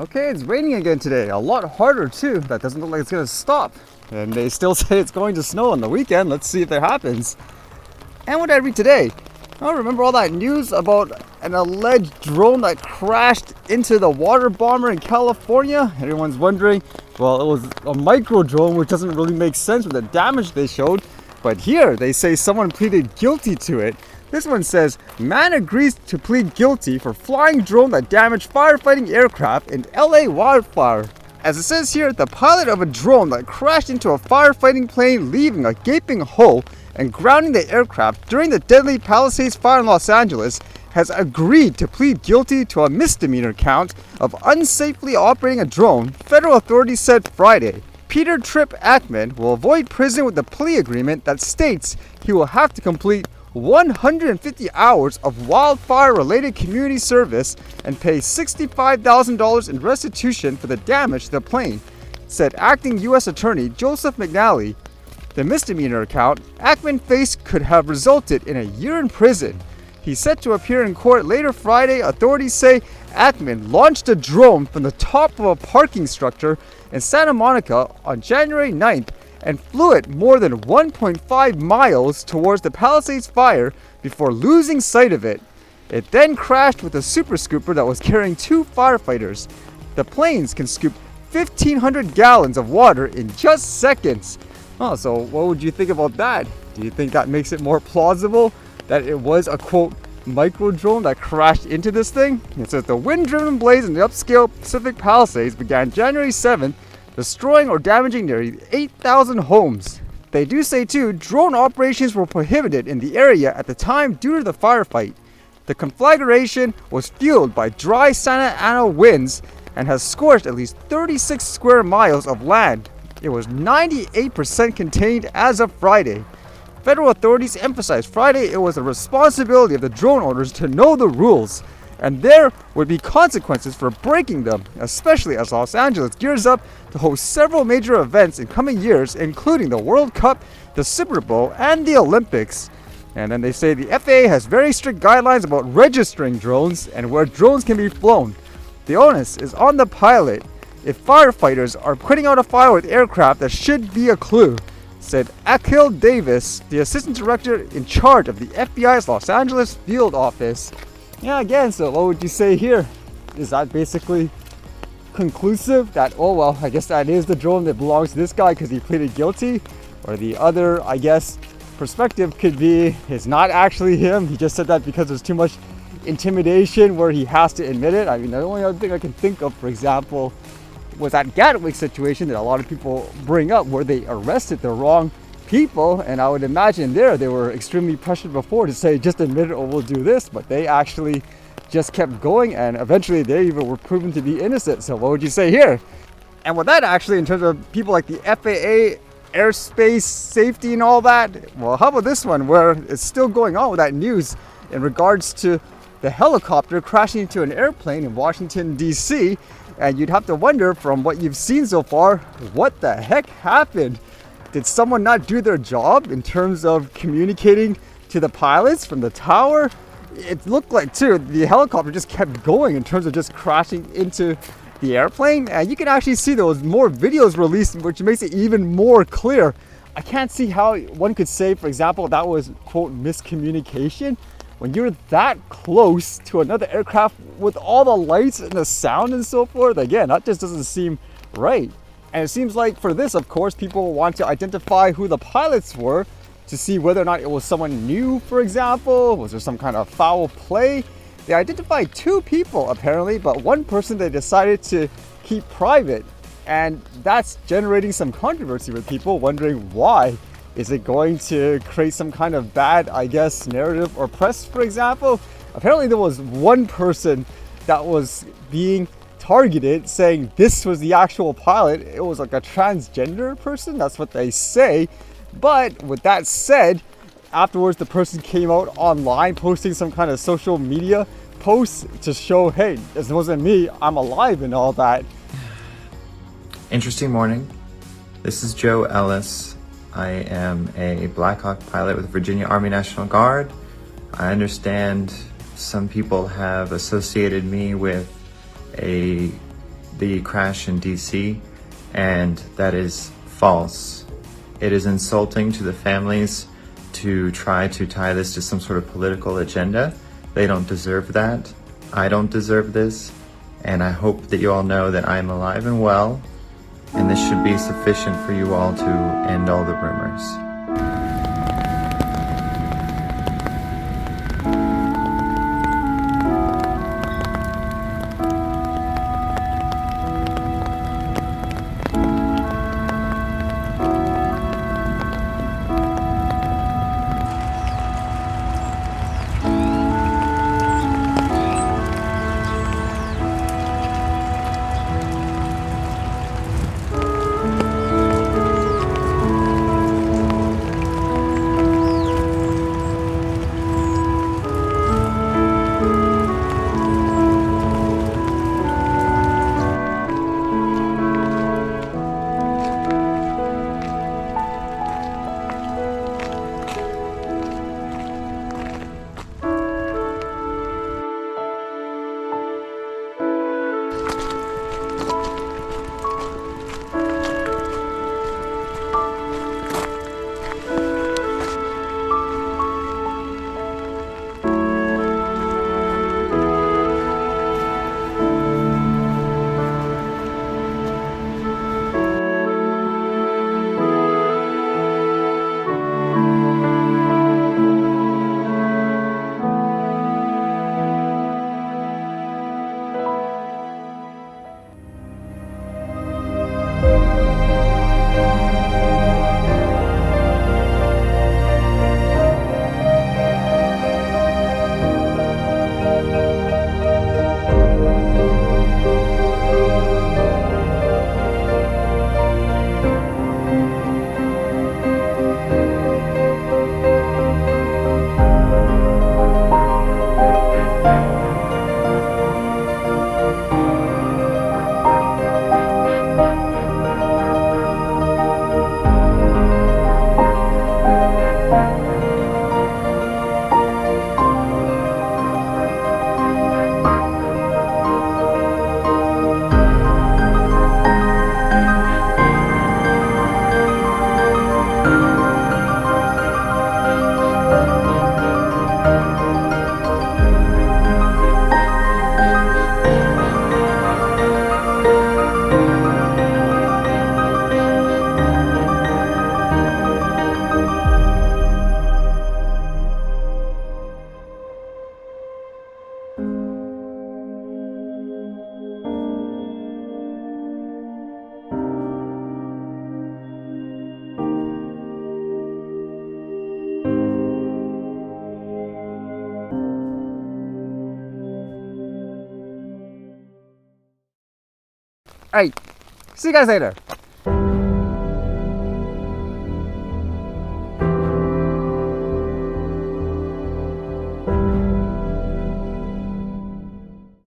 Okay, it's raining again today. A lot harder too. That doesn't look like it's gonna stop. And they still say it's going to snow on the weekend. Let's see if that happens. And what did I read today? I remember all that news about an alleged drone that crashed into the water bomber in California. Everyone's wondering, well, it was a micro drone, which doesn't really make sense with the damage they showed. But here, they say someone pleaded guilty to it. This one says, man agrees to plead guilty for flying drone that damaged firefighting aircraft in LA wildfire. As it says here, the pilot of a drone that crashed into a firefighting plane, leaving a gaping hole and grounding the aircraft during the deadly Palisades fire in Los Angeles, has agreed to plead guilty to a misdemeanor count of unsafely operating a drone, federal authorities said Friday. Peter Tripp Ackman will avoid prison with a plea agreement that states he will have to complete 150 hours of wildfire-related community service and pay $65,000 in restitution for the damage to the plane, said acting U.S. Attorney Joseph McNally. The misdemeanor count Ackman faced could have resulted in a year in prison. He's set to appear in court later Friday. Authorities say Ackman launched a drone from the top of a parking structure in Santa Monica on January 9th and flew it more than 1.5 miles towards the Palisades fire before losing sight of it. It then crashed with a super scooper that was carrying 2 firefighters. The planes can scoop 1,500 gallons of water in just seconds. Oh, so what would you think about that? Do you think that makes it more plausible that it was a quote micro drone that crashed into this thing? It says the wind-driven blaze in the upscale Pacific Palisades began January 7th, destroying or damaging nearly 8,000 homes. They do say too, drone operations were prohibited in the area at the time due to the firefight. The conflagration was fueled by dry Santa Ana winds and has scorched at least 36 square miles of land. It was 98% contained as of Friday. Federal authorities emphasized Friday it was the responsibility of the drone owners to know the rules, and there would be consequences for breaking them, especially as Los Angeles gears up to host several major events in coming years, including the World Cup, the Super Bowl, and the Olympics. And then they say the FAA has very strict guidelines about registering drones and where drones can be flown. The onus is on the pilot. If firefighters are putting out a fire with aircraft, that should be a clue, said Akhil Davis, the assistant director in charge of the FBI's Los Angeles field office. Yeah, again, so what would you say here? Is that basically conclusive that, oh well, I guess that is the drone that belongs to this guy because he pleaded guilty? Or the other, I guess, perspective could be it's not actually him, he just said that because there's too much intimidation where he has to admit it. I mean, the only other thing I can think of, for example, was that Gatwick situation that a lot of people bring up where they arrested the wrong people, and I would imagine they were extremely pressured before to say just admit it or we'll do this, but they actually just kept going and eventually they even were proven to be innocent. So what would you say here? And with that, actually, in terms of people like the FAA, airspace safety and all that, well, how about this one where it's still going on with that news in regards to the helicopter crashing into an airplane in Washington, D.C., and you'd have to wonder from what you've seen so far, what the heck happened? Did someone not do their job in terms of communicating to the pilots from the tower? It looked like too, the helicopter just kept going in terms of just crashing into the airplane. And you can actually see there was more videos released, which makes it even more clear. I can't see how one could say, for example, that was quote miscommunication. When you're that close to another aircraft with all the lights and the sound and so forth, again, that just doesn't seem right. And it seems like for this, of course, people want to identify who the pilots were to see whether or not it was someone new, for example. Was there some kind of foul play? They identified 2 people apparently, but one person they decided to keep private. And that's generating some controversy with people wondering why. Is it going to create some kind of bad, I guess, narrative or press, for example? Apparently there was one person that was being targeted saying this was the actual pilot. It was like a transgender person, that's what they say. But with that said, afterwards the person came out online posting some kind of social media posts to show, hey, this wasn't me, I'm alive and all that. Interesting morning. This is Joe Ellis. I am a Black Hawk pilot with Virginia Army National Guard. I understand some people have associated me with a the crash in DC, and that is false. It is insulting to the families to try to tie this to some sort of political agenda. They don't deserve that. I don't deserve this. And I hope that you all know that I'm alive and well, and this should be sufficient for you all to end all the rumors. Alright, see you guys later.